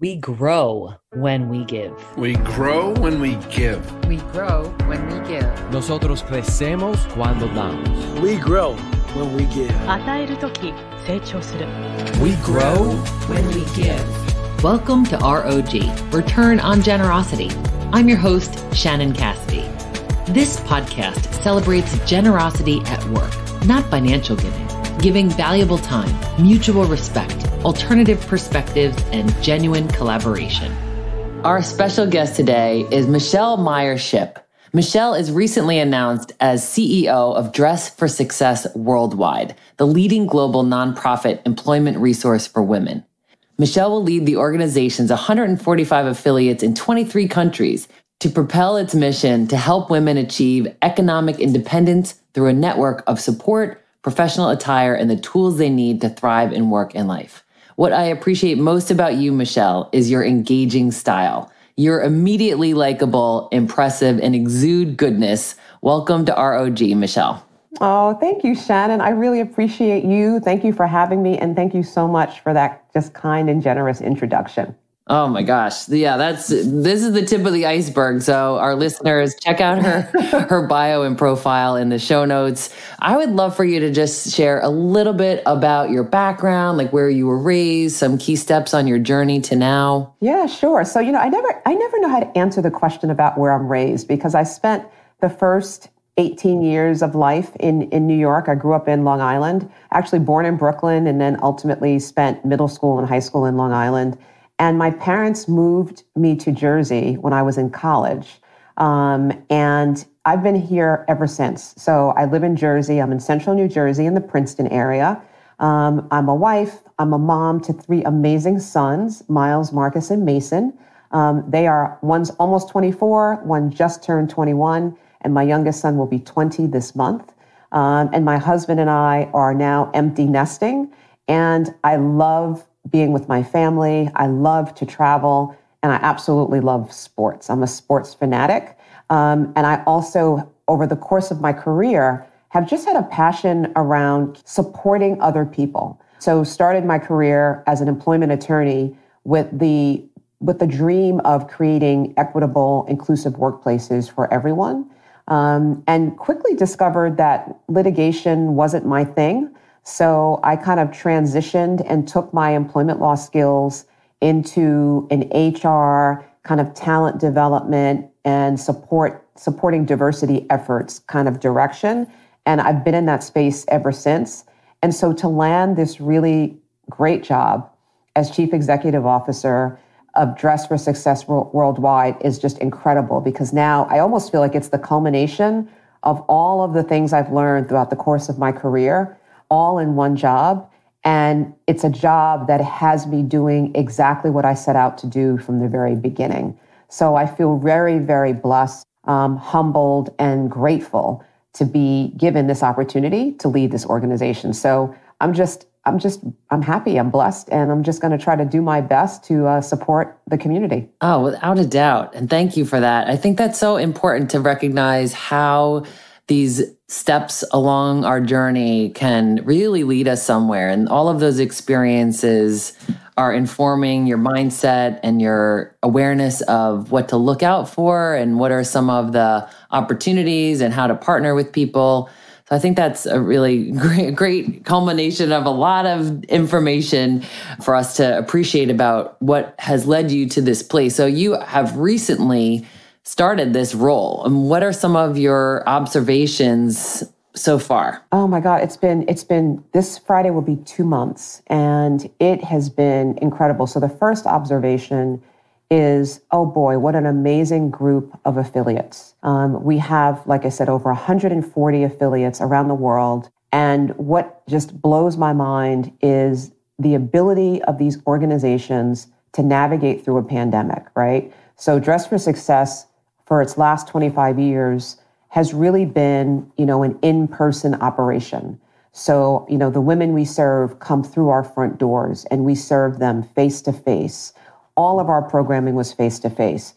We grow when we give. We grow when we give. We grow when we give. Nosotros crecemos cuando damos. We grow when we give. 与えるとき、成長する。 We grow when we give. Welcome to ROG, Return on Generosity. I'm your host, Shannon Cassidy. This podcast celebrates generosity at work, not financial giving valuable time, mutual respect, alternative perspectives, and genuine collaboration. Our special guest today is Michele Meyer-Shipp. Michele is recently announced as CEO of Dress for Success Worldwide, the leading global nonprofit employment resource for women. Michele will lead the organization's 145 affiliates in 23 countries to propel its mission to help women achieve economic independence through a network of support, professional attire, and the tools they need to thrive in work and life. What I appreciate most about you, Michele, is your engaging style. You're immediately likable, impressive, and exude goodness. Welcome to ROG, Michele. Oh, thank you, Shannon. I really appreciate you. Thank you for having me, and thank you so much for that just kind and generous introduction. Oh my gosh. Yeah, this is the tip of the iceberg. So our listeners, check out her bio and profile in the show notes. I would love for you to just share a little bit about your background, like where you were raised, some key steps on your journey to now. Yeah, sure. So, I never know how to answer the question about where I'm raised because I spent the first 18 years of life in New York. I grew up in Long Island, actually born in Brooklyn, and then ultimately spent middle school and high school in Long Island. And my parents moved me to Jersey when I was in college. And I've been here ever since. So I live in Jersey. I'm in central New Jersey in the Princeton area. I'm a wife. I'm a mom to three amazing sons, Miles, Marcus, and Mason. One's almost 24, one just turned 21, and my youngest son will be 20 this month. And my husband and I are now empty nesting. And I love being with my family. I love to travel, and I absolutely love sports. I'm a sports fanatic. And I also, over the course of my career, have just had a passion around supporting other people. So started my career as an employment attorney with the dream of creating equitable, inclusive workplaces for everyone, and quickly discovered that litigation wasn't my thing. So I kind of transitioned and took my employment law skills into an HR kind of talent development and supporting diversity efforts kind of direction. And I've been in that space ever since. And so to land this really great job as Chief Executive Officer of Dress for Success Worldwide is just incredible because now I almost feel like it's the culmination of all of the things I've learned throughout the course of my career, all in one job. And it's a job that has me doing exactly what I set out to do from the very beginning. So I feel very, very blessed, humbled, and grateful to be given this opportunity to lead this organization. So I'm happy, I'm blessed, and I'm just going to try to do my best to support the community. Oh, without a doubt. And thank you for that. I think that's so important to recognize how these steps along our journey can really lead us somewhere. And all of those experiences are informing your mindset and your awareness of what to look out for and what are some of the opportunities and how to partner with people. So I think that's a really great culmination of a lot of information for us to appreciate about what has led you to this place. So you have recently started this role. And what are some of your observations so far? Oh my God, it's been this Friday will be 2 months, and it has been incredible. So the first observation is, oh boy, what an amazing group of affiliates. We have, like I said, over 140 affiliates around the world. And what just blows my mind is the ability of these organizations to navigate through a pandemic, right? So Dress for Success, for its last 25 years, has really been, an in-person operation. So, the women we serve come through our front doors and we serve them face-to-face. All of our programming was face-to-face.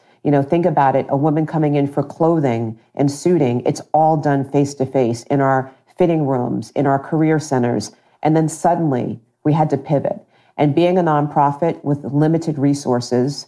Think about it, a woman coming in for clothing and suiting, it's all done face-to-face in our fitting rooms, in our career centers. And then suddenly we had to pivot. And being a nonprofit with limited resources,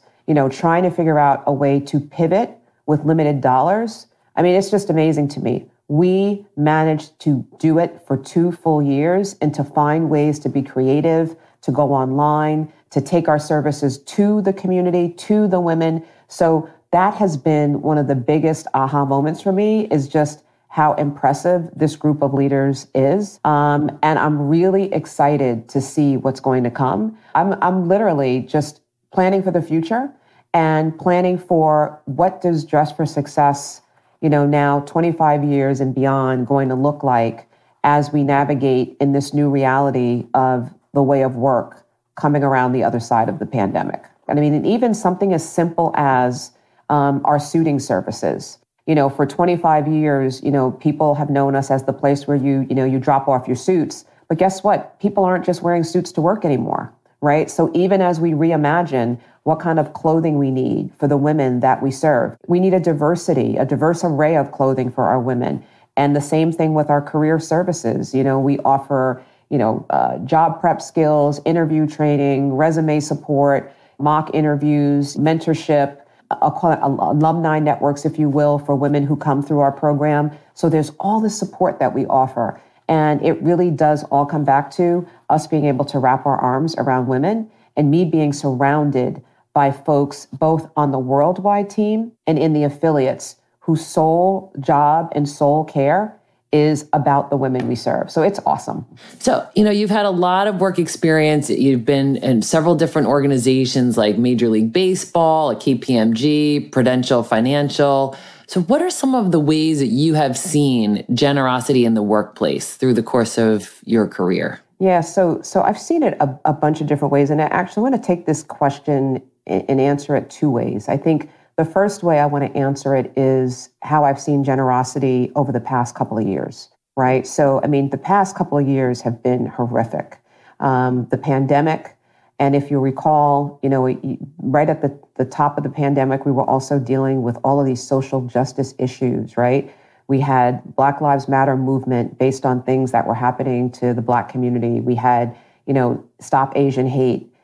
trying to figure out a way to pivot with limited dollars. I mean, it's just amazing to me. We managed to do it for 2 full years and to find ways to be creative, to go online, to take our services to the community, to the women. So that has been one of the biggest aha moments for me, is just how impressive this group of leaders is. And I'm really excited to see what's going to come. I'm literally just planning for the future and planning for what does Dress for Success, now 25 years and beyond, going to look like as we navigate in this new reality of the way of work coming around the other side of the pandemic. And I mean, and even something as simple as our suiting services. For 25 years, people have known us as the place where you drop off your suits. But guess what? People aren't just wearing suits to work anymore, right? So even as we reimagine what kind of clothing we need for the women that we serve, we need a diverse array of clothing for our women. And the same thing with our career services. We offer, job prep skills, interview training, resume support, mock interviews, mentorship, alumni networks, if you will, for women who come through our program. So there's all the support that we offer. And it really does all come back to us being able to wrap our arms around women and me being surrounded by folks both on the worldwide team and in the affiliates whose sole job and sole care is about the women we serve. So it's awesome. So, you've had a lot of work experience. You've been in several different organizations like Major League Baseball, KPMG, Prudential Financial. So what are some of the ways that you have seen generosity in the workplace through the course of your career? Yeah, so I've seen it a bunch of different ways. And I actually want to take this question and answer it 2 ways. I think the first way I want to answer it is how I've seen generosity over the past couple of years, right? So, I mean, the past couple of years have been horrific. The pandemic, and if you recall, right at the top of the pandemic, we were also dealing with all of these social justice issues, right? We had Black Lives Matter movement based on things that were happening to the Black community. We had, Stop Asian Hate,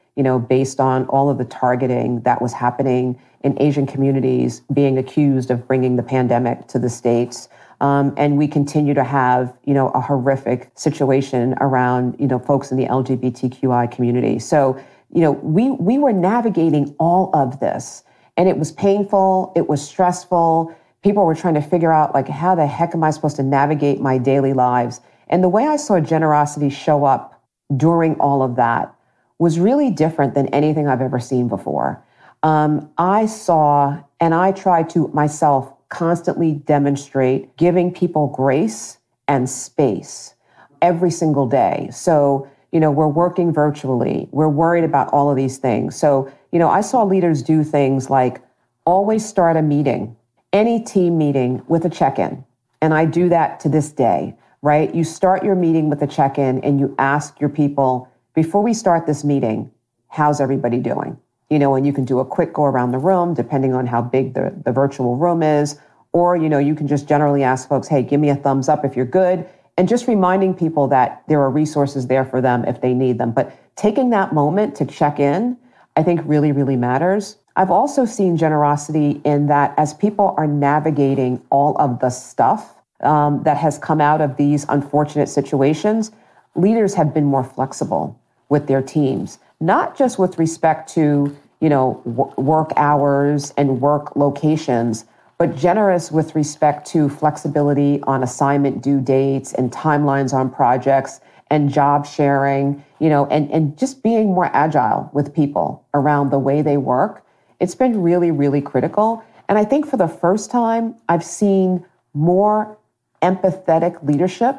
based on all of the targeting that was happening in Asian communities being accused of bringing the pandemic to the States. And we continue to have, a horrific situation around, folks in the LGBTQI community. So, we were navigating all of this, and it was painful. It was stressful. People were trying to figure out, like, how the heck am I supposed to navigate my daily lives? And the way I saw generosity show up during all of that was really different than anything I've ever seen before. I saw, and I tried to myself constantly demonstrate giving people grace and space every single day. So, we're working virtually. We're worried about all of these things. So, I saw leaders do things like always start a meeting, any team meeting, with a check-in. And I do that to this day, right? You start your meeting with a check-in and you ask your people, before we start this meeting, how's everybody doing? And you can do a quick go around the room, depending on how big the virtual room is. Or, you can just generally ask folks, hey, give me a thumbs up if you're good. And just reminding people that there are resources there for them if they need them. But taking that moment to check in, I think really, really matters. I've also seen generosity in that as people are navigating all of the stuff that has come out of these unfortunate situations, leaders have been more flexible with their teams, not just with respect to, work hours and work locations, but generous with respect to flexibility on assignment due dates and timelines on projects and job sharing, and just being more agile with people around the way they work. It's been really, really critical. And I think for the first time, I've seen more empathetic leadership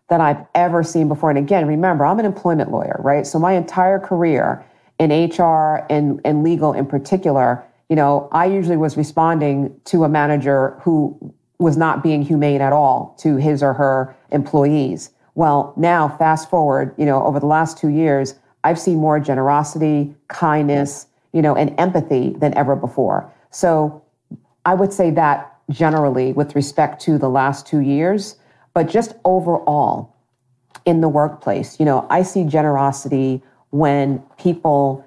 than I've ever seen before. And again, remember, I'm an employment lawyer, right? So my entire career in HR and legal in particular, I usually was responding to a manager who was not being humane at all to his or her employees. Well, now fast forward, over the last 2 years, I've seen more generosity, kindness, and empathy than ever before. So I would say that generally with respect to the last 2 years, but just overall in the workplace, I see generosity when people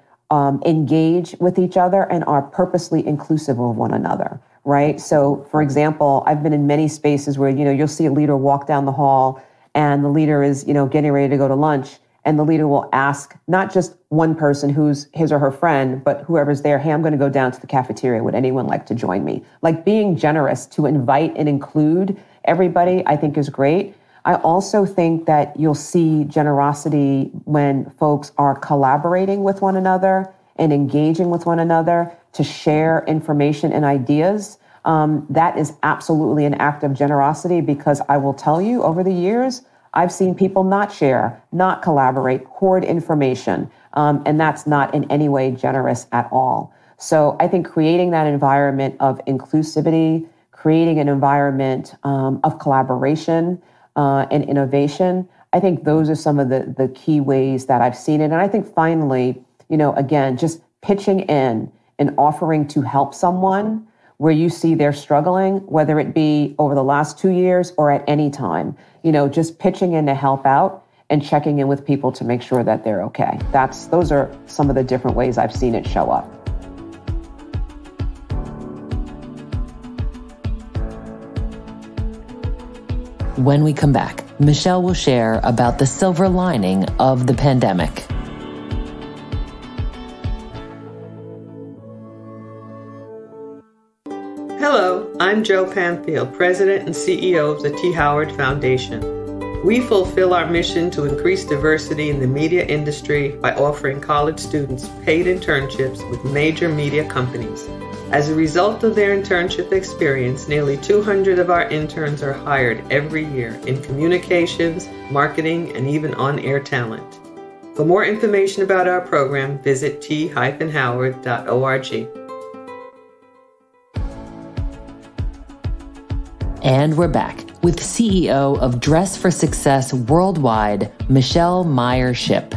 engage with each other and are purposely inclusive of one another, right? So, for example, I've been in many spaces where, you'll see a leader walk down the hall and the leader is, getting ready to go to lunch, and the leader will ask not just one person who's his or her friend, but whoever's there, hey, I'm going to go down to the cafeteria. Would anyone like to join me? Like, being generous to invite and include everybody, I think is great. I also think that you'll see generosity when folks are collaborating with one another and engaging with one another to share information and ideas. That is absolutely an act of generosity, because I will tell you, over the years, I've seen people not share, not collaborate, hoard information, and that's not in any way generous at all. So I think creating that environment of inclusivity, creating an environment of collaboration and innovation, I think those are some of the key ways that I've seen it. And I think finally, again, just pitching in and offering to help someone where you see they're struggling, whether it be over the last 2 years or at any time, just pitching in to help out and checking in with people to make sure that they're okay. Those are some of the different ways I've seen it show up. When we come back, Michele will share about the silver lining of the pandemic. Hello, I'm Joe Panfield, President and CEO of the T. Howard Foundation. We fulfill our mission to increase diversity in the media industry by offering college students paid internships with major media companies. As a result of their internship experience, nearly 200 of our interns are hired every year in communications, marketing, and even on-air talent. For more information about our program, visit t-howard.org. And we're back with CEO of Dress for Success Worldwide, Michele Meyer-Shipp.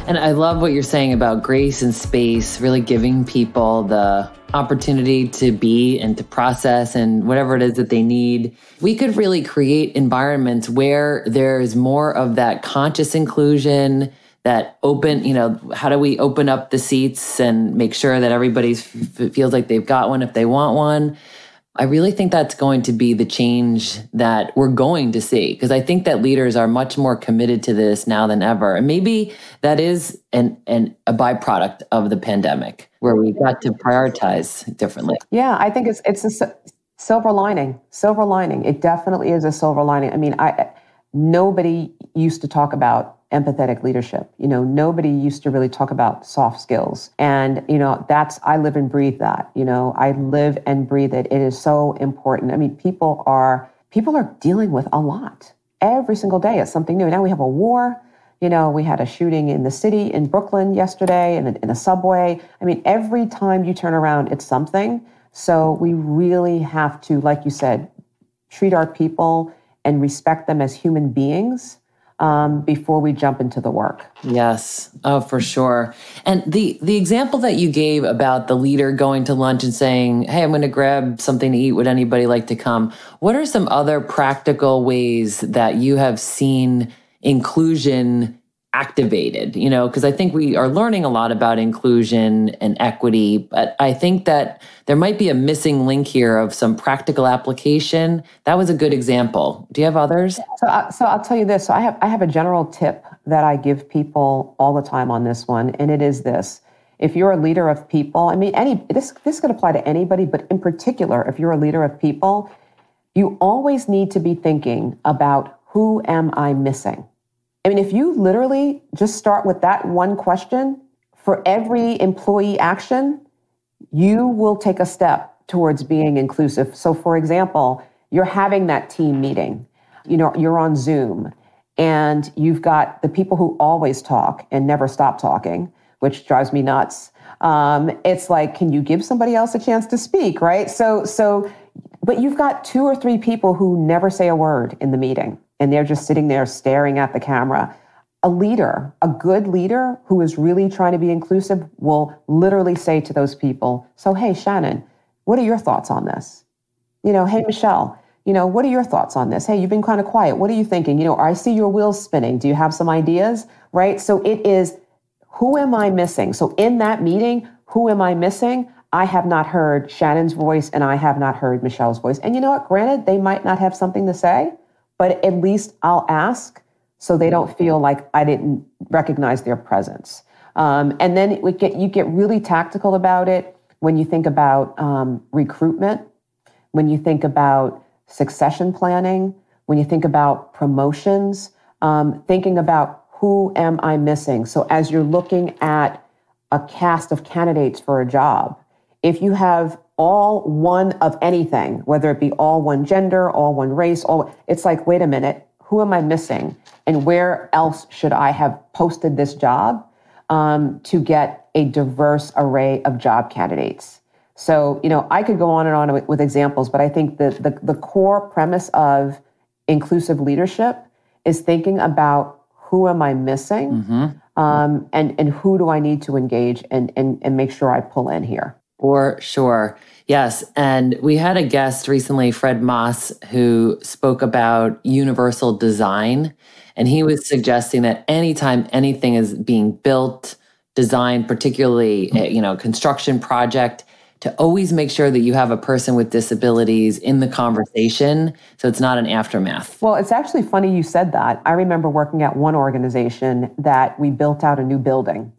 And I love what you're saying about grace and space, really giving people the opportunity to be and to process and whatever it is that they need. We could really create environments where there's more of that conscious inclusion, that open, how do we open up the seats and make sure that everybody feels like they've got one if they want one? I really think that's going to be the change that we're going to see, because I think that leaders are much more committed to this now than ever. And maybe that is a byproduct of the pandemic, where we got to prioritize differently. Yeah, I think it's a silver lining. Silver lining. It definitely is a silver lining. I mean, nobody used to talk about empathetic leadership. Nobody used to really talk about soft skills. And, I live and breathe that. I live and breathe it. It is so important. I mean, people are dealing with a lot. Every single day it's something new. Now we have a war. We had a shooting in the city in Brooklyn yesterday in a subway. I mean, every time you turn around, it's something. So we really have to, like you said, treat our people and respect them as human beings before we jump into the work. Yes. Oh, for sure. And the example that you gave about the leader going to lunch and saying, hey, I'm going to grab something to eat. Would anybody like to come? What are some other practical ways that you have seen inclusion activated? Because I think we are learning a lot about inclusion and equity, but I think that there might be a missing link here of some practical application. That was a good example. Do you have others? So I'll tell you this. So I have a general tip that I give people all the time on this one, and it is this. If you're a leader of people, I mean, this could apply to anybody, but in particular, if you're a leader of people, you always need to be thinking about, who am I missing? I mean, if you literally just start with that one question for every employee action, you will take a step towards being inclusive. So for example, you're having that team meeting, you're on Zoom, and you've got the people who always talk and never stop talking, which drives me nuts. It's like, can you give somebody else a chance to speak, right? But you've got 2 or 3 people who never say a word in the meeting, and they're just sitting there staring at the camera. A leader, a good leader who is really trying to be inclusive, will literally say to those people, so, hey, Shannon, what are your thoughts on this? Hey, Michele, what are your thoughts on this? Hey, you've been kind of quiet. What are you thinking? I see your wheels spinning. Do you have some ideas? Right? So it is, who am I missing? So in that meeting, who am I missing? I have not heard Shannon's voice and I have not heard Michelle's voice. And you know what? Granted, they might not have something to say, but at least I'll ask so they don't feel like I didn't recognize their presence. And then you get really tactical about it when you think about recruitment, when you think about succession planning, when you think about promotions, thinking about who am I missing? So as you're looking at a cast of candidates for a job, if you have all one of anything, whether it be all one gender, all one race, it's like, wait a minute, who am I missing? And where else should I have posted this job to get a diverse array of job candidates? So, I could go on and on with examples, but I think that the core premise of inclusive leadership is thinking about who am I missing, and who do I need to engage and make sure I pull in here. For sure. Yes. And we had a guest recently, Fred Moss, who spoke about universal design. And he was suggesting that anytime anything is being built, designed, particularly, construction project, to always make sure that you have a person with disabilities in the conversation, so it's not an aftermath. Well, it's actually funny you said that. I remember working at one organization that we built out a new building.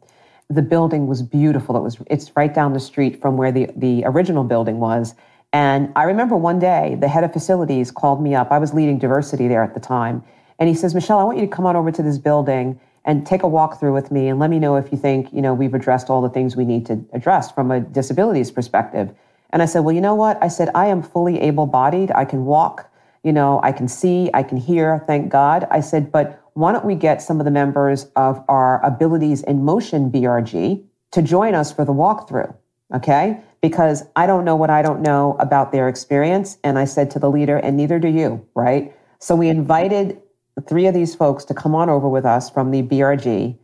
The building was beautiful. It's right down the street from where the original building was. And I remember one day, the head of facilities called me up. I was leading diversity there at the time. And he says, Michele, I want you to come on over to this building and take a walk through with me and let me know if you think, we've addressed all the things we need to address from a disabilities perspective. And I said, well, you know what? I said, I am fully able-bodied. I can walk, I can see, I can hear, thank God. I said, but why don't we get some of the members of our Abilities in Motion BRG to join us for the walkthrough, okay? Because I don't know what I don't know about their experience. And I said to the leader, and neither do you, right? So we invited 3 of these folks to come on over with us from the BRG.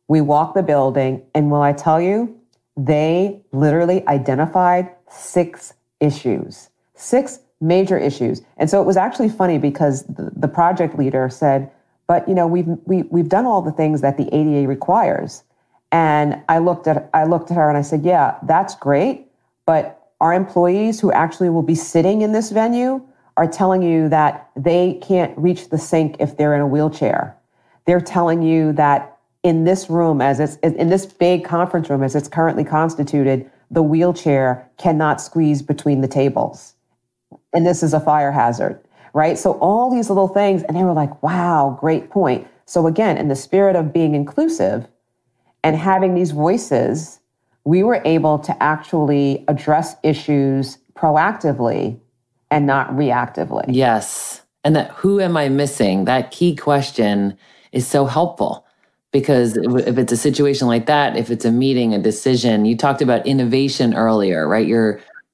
We walked the building, and will I tell you, they literally identified 6 issues, 6 major issues. And so it was actually funny because the project leader said, but we've done all the things that the ADA requires. And I looked at her and I said, yeah, that's great. But our employees who actually will be sitting in this venue are telling you that they can't reach the sink if they're in a wheelchair. They're telling you that in this room, in this big conference room as it's currently constituted, the wheelchair cannot squeeze between the tables. And this is a fire hazard. Right? So all these little things, and they were like, wow, great point. So again, in the spirit of being inclusive and having these voices, we were able to actually address issues proactively and not reactively. Yes. And that who am I missing? That key question is so helpful because if it's a situation like that, if it's a meeting, a decision, you talked about innovation earlier, right?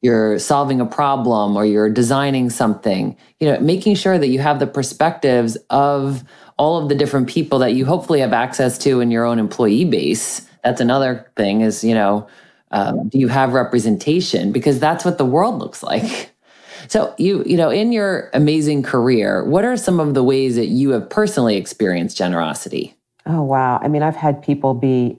You're solving a problem or you're designing something, making sure that you have the perspectives of all of the different people that you hopefully have access to in your own employee base. That's another thing is, do you have representation? Because that's what the world looks like. So in your amazing career, what are some of the ways that you have personally experienced generosity? Oh, wow. I mean, I've had people be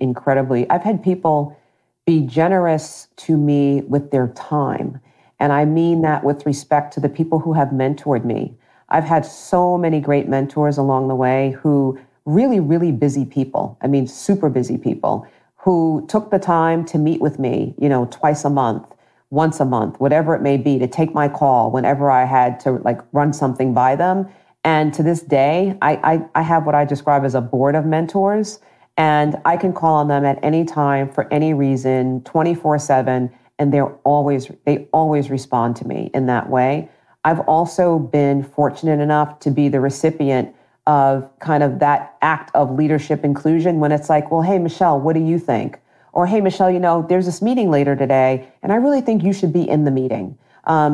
generous to me with their time. And I mean that with respect to the people who have mentored me. I've had so many great mentors along the way who really, really busy people. I mean, super busy people who took the time to meet with me, twice a month, once a month, whatever it may be, to take my call whenever I had to run something by them. And to this day, I have what I describe as a board of mentors. And I can call on them at any time for any reason, 24/7, and they always respond to me in that way. I've also been fortunate enough to be the recipient of kind of that act of leadership inclusion when it's like, well, hey, Michele, what do you think? Or, hey, Michele, there's this meeting later today, and I really think you should be in the meeting.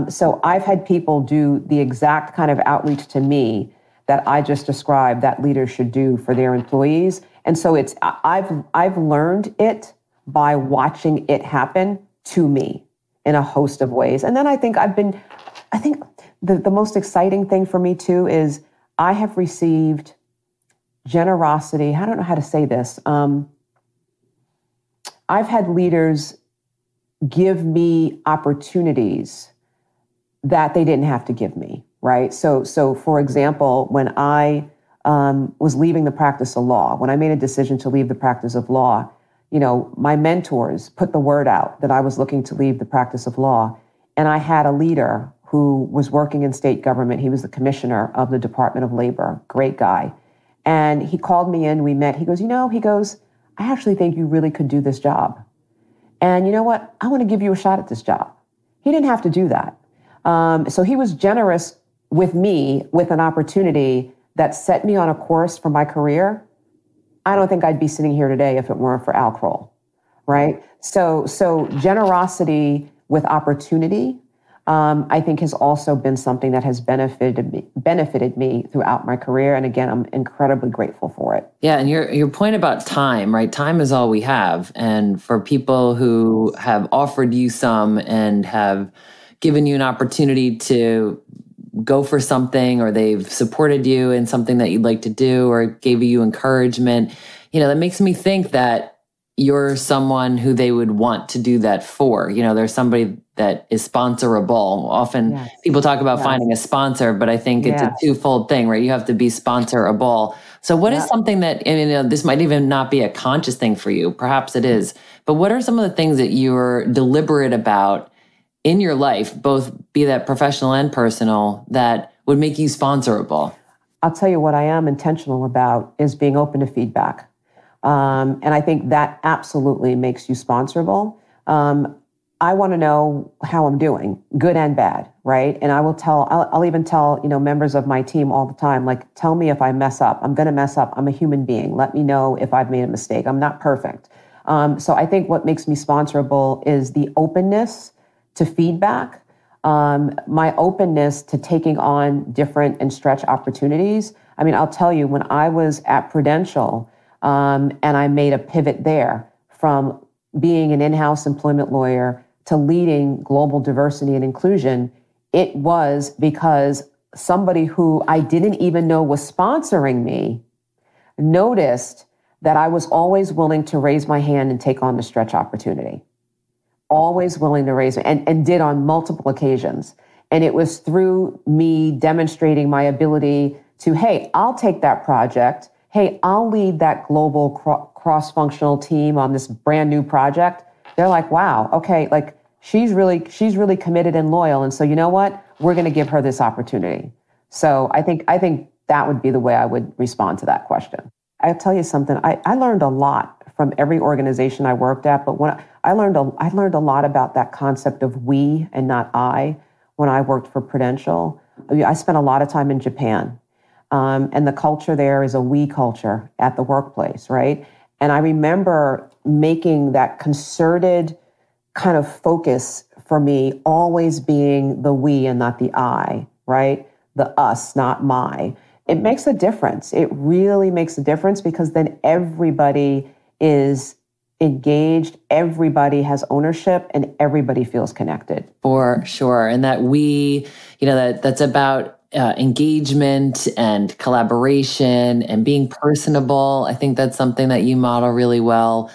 So I've had people do the exact kind of outreach to me that I just described that leaders should do for their employees. And so I've learned it by watching it happen to me in a host of ways. And then I think the most exciting thing for me too is I have received generosity. I don't know how to say this. I've had leaders give me opportunities that they didn't have to give me, right? So for example, when I was leaving the practice of law, when I made a decision to leave the practice of law, my mentors put the word out that I was looking to leave the practice of law. And I had a leader who was working in state government. He was the commissioner of the Department of Labor, great guy. And he called me in, we met. He goes, I actually think you really could do this job. And you know what? I want to give you a shot at this job. He didn't have to do that. So he was generous with me with an opportunity that set me on a course for my career. I don't think I'd be sitting here today if it weren't for Al Kroll, right? So generosity with opportunity, I think has also been something that has benefited me throughout my career. And again, I'm incredibly grateful for it. Yeah. And your point about time, right? Time is all we have. And for people who have offered you some and have given you an opportunity to go for something, or they've supported you in something that you'd like to do, or gave you encouragement, that makes me think that you're someone who they would want to do that for. There's somebody that is sponsorable. Often people talk about finding a sponsor, but I think it's a twofold thing, right? You have to be sponsorable. So what is something that, this might even not be a conscious thing for you, perhaps it is, but what are some of the things that you're deliberate about in your life, both be that professional and personal, that would make you sponsorable? I'll tell you what I am intentional about is being open to feedback. And I think that absolutely makes you sponsorable. I want to know how I'm doing, good and bad, right? And I'll even tell, members of my team all the time, like, tell me if I mess up. I'm going to mess up. I'm a human being. Let me know if I've made a mistake. I'm not perfect. So I think what makes me sponsorable is the openness to feedback, my openness to taking on different and stretch opportunities. I mean, I'll tell you, when I was at Prudential, and I made a pivot there from being an in-house employment lawyer to leading global diversity and inclusion, it was because somebody who I didn't even know was sponsoring me noticed that I was always willing to raise my hand and take on the stretch opportunity. Always willing to raise it, and did on multiple occasions. And it was through me demonstrating my ability to, hey, I'll take that project. Hey, I'll lead that global cross-functional team on this brand new project. They're like, wow, okay, like she's really committed and loyal. And so you know what? We're going to give her this opportunity. So I think that would be the way I would respond to that question. I'll tell you something. I learned a lot from every organization I worked at, but when I learned a lot about that concept of we and not I when I worked for Prudential. I spent a lot of time in Japan, and the culture there is a we culture at the workplace, right? And I remember making that concerted kind of focus for me, always being the we and not the I, right? The us, not my. It makes a difference. It really makes a difference, because then everybody is engaged, everybody has ownership, and everybody feels connected. For sure. And that we, that's about engagement and collaboration and being personable. I think that's something that you model really well.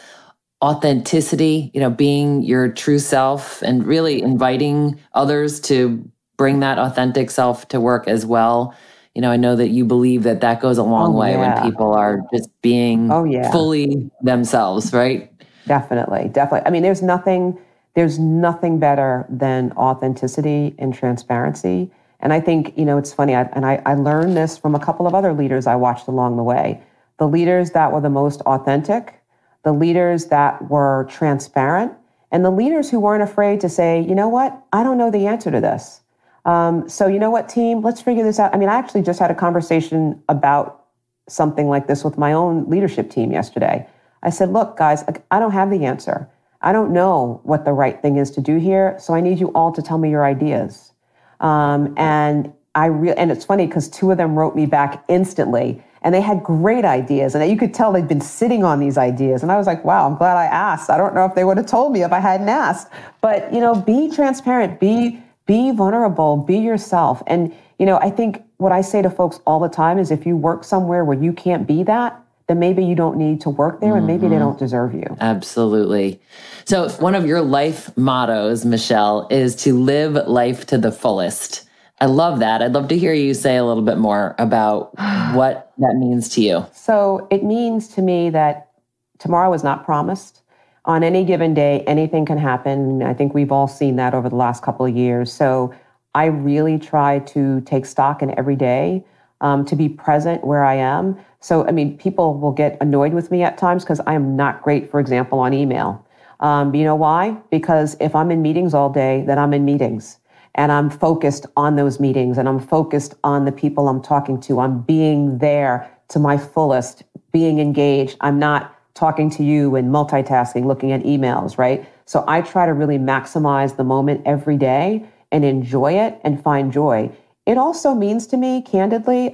Authenticity, being your true self and really inviting others to bring that authentic self to work as well. I know that you believe that goes a long way when people are just being fully themselves, right? Definitely. I mean, there's nothing better than authenticity and transparency. And I think, it's funny, I learned this from a couple of other leaders I watched along the way. The leaders that were the most authentic, the leaders that were transparent, and the leaders who weren't afraid to say, you know what, I don't know the answer to this. So you know what, team, let's figure this out. I mean, I actually just had a conversation about something like this with my own leadership team yesterday. I said, look, guys, I don't have the answer. I don't know what the right thing is to do here. So I need you all to tell me your ideas. And it's funny because two of them wrote me back instantly, and they had great ideas. And you could tell they'd been sitting on these ideas. And I was like, wow, I'm glad I asked. I don't know if they would have told me if I hadn't asked. But, be transparent, be be vulnerable, be yourself. And, I think what I say to folks all the time is if you work somewhere where you can't be that, then maybe you don't need to work there and maybe they don't deserve you. Absolutely. So one of your life mottos, Michele, is to live life to the fullest. I love that. I'd love to hear you say a little bit more about what that means to you. So it means to me that tomorrow is not promised. On any given day, anything can happen. I think we've all seen that over the last couple of years. So I really try to take stock in every day, to be present where I am. So, people will get annoyed with me at times because I am not great, for example, on email. You know why? Because if I'm in meetings all day, then I'm in meetings. And I'm focused on those meetings and I'm focused on the people I'm talking to. I'm being there to my fullest, being engaged. I'm not talking to you and multitasking, looking at emails, right? So I try to really maximize the moment every day and enjoy it and find joy. It also means to me, candidly,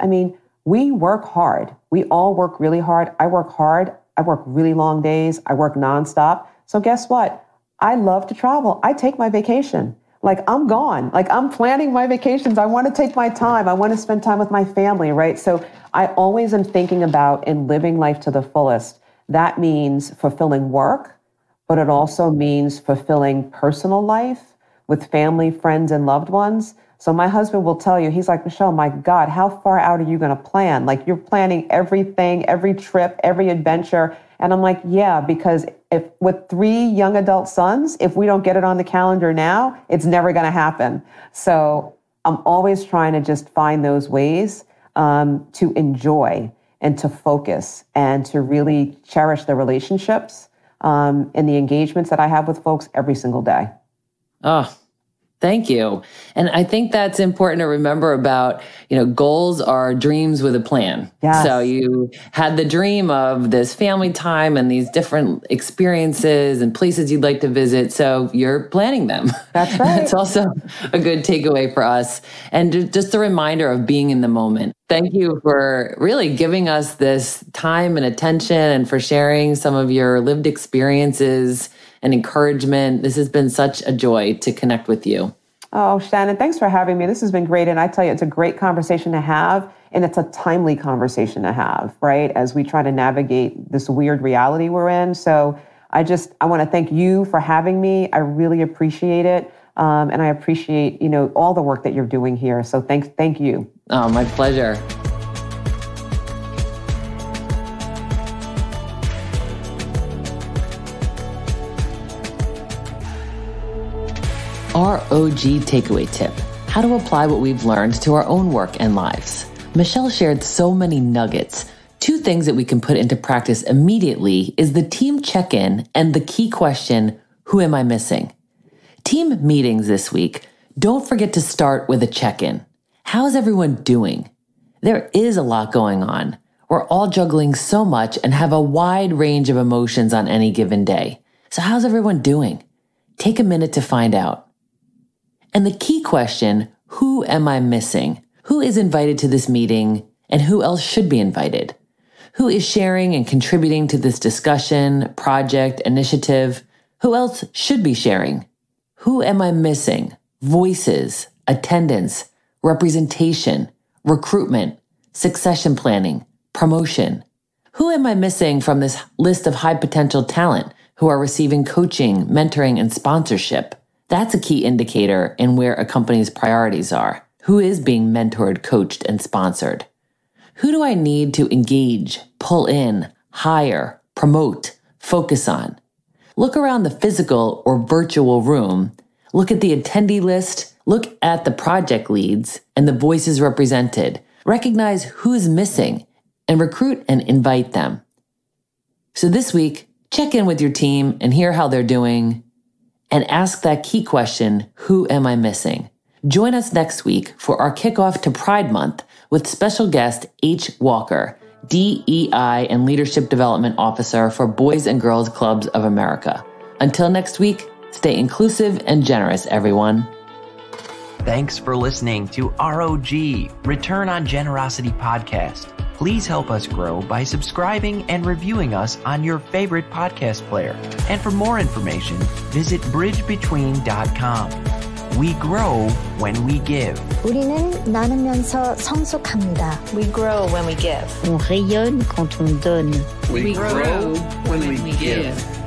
we work hard. We all work really hard. I work hard. I work really long days. I work nonstop. So guess what? I love to travel. I take my vacation. I'm gone. I'm planning my vacations. I want to take my time. I want to spend time with my family, right? So I always am thinking about and living life to the fullest. That means fulfilling work, but it also means fulfilling personal life with family, friends, and loved ones. So my husband will tell you, he's like, Michele, my God, how far out are you going to plan? You're planning everything, every trip, every adventure. And I'm like, yeah, because if with 3 young adult sons, if we don't get it on the calendar now, it's never going to happen. So I'm always trying to just find those ways to enjoy and to focus and to really cherish the relationships and the engagements that I have with folks every single day. Oh, thank you. And I think that's important to remember about, goals are dreams with a plan. Yes. So you had the dream of this family time and these different experiences and places you'd like to visit. So you're planning them. That's right. It's also a good takeaway for us. And just a reminder of being in the moment. Thank you for really giving us this time and attention and for sharing some of your lived experiences and encouragement. This has been such a joy to connect with you. Oh, Shannon, thanks for having me. This has been great. And I tell you, it's a great conversation to have. And it's a timely conversation to have, right? As we try to navigate this weird reality we're in. So I want to thank you for having me. I really appreciate it. And I appreciate, all the work that you're doing here. So thank you. Oh, my pleasure. ROG takeaway tip: how to apply what we've learned to our own work and lives. Michele shared so many nuggets. 2 things that we can put into practice immediately is the team check-in and the key question, who am I missing? Team meetings this week, don't forget to start with a check-in. How's everyone doing? There is a lot going on. We're all juggling so much and have a wide range of emotions on any given day. So how's everyone doing? Take a minute to find out. And the key question, who am I missing? Who is invited to this meeting and who else should be invited? Who is sharing and contributing to this discussion, project, initiative? Who else should be sharing? Who am I missing? Voices, attendance, representation, recruitment, succession planning, promotion. Who am I missing from this list of high potential talent who are receiving coaching, mentoring, and sponsorship? That's a key indicator in where a company's priorities are. Who is being mentored, coached, and sponsored? Who do I need to engage, pull in, hire, promote, focus on? Look around the physical or virtual room. Look at the attendee list. Look at the project leads and the voices represented. Recognize who is missing and recruit and invite them. So this week, check in with your team and hear how they're doing. And ask that key question, who am I missing? Join us next week for our kickoff to Pride Month with special guest H. Walker, DEI and Leadership Development Officer for Boys and Girls Clubs of America. Until next week, stay inclusive and generous, everyone. Thanks for listening to ROG, Return on Generosity Podcast. Please help us grow by subscribing and reviewing us on your favorite podcast player. And for more information, visit bridgebetween.com. We grow when we give. 우리는 나누면서 성숙합니다. We grow when we give. On rayonne quand on donne. We grow when we give.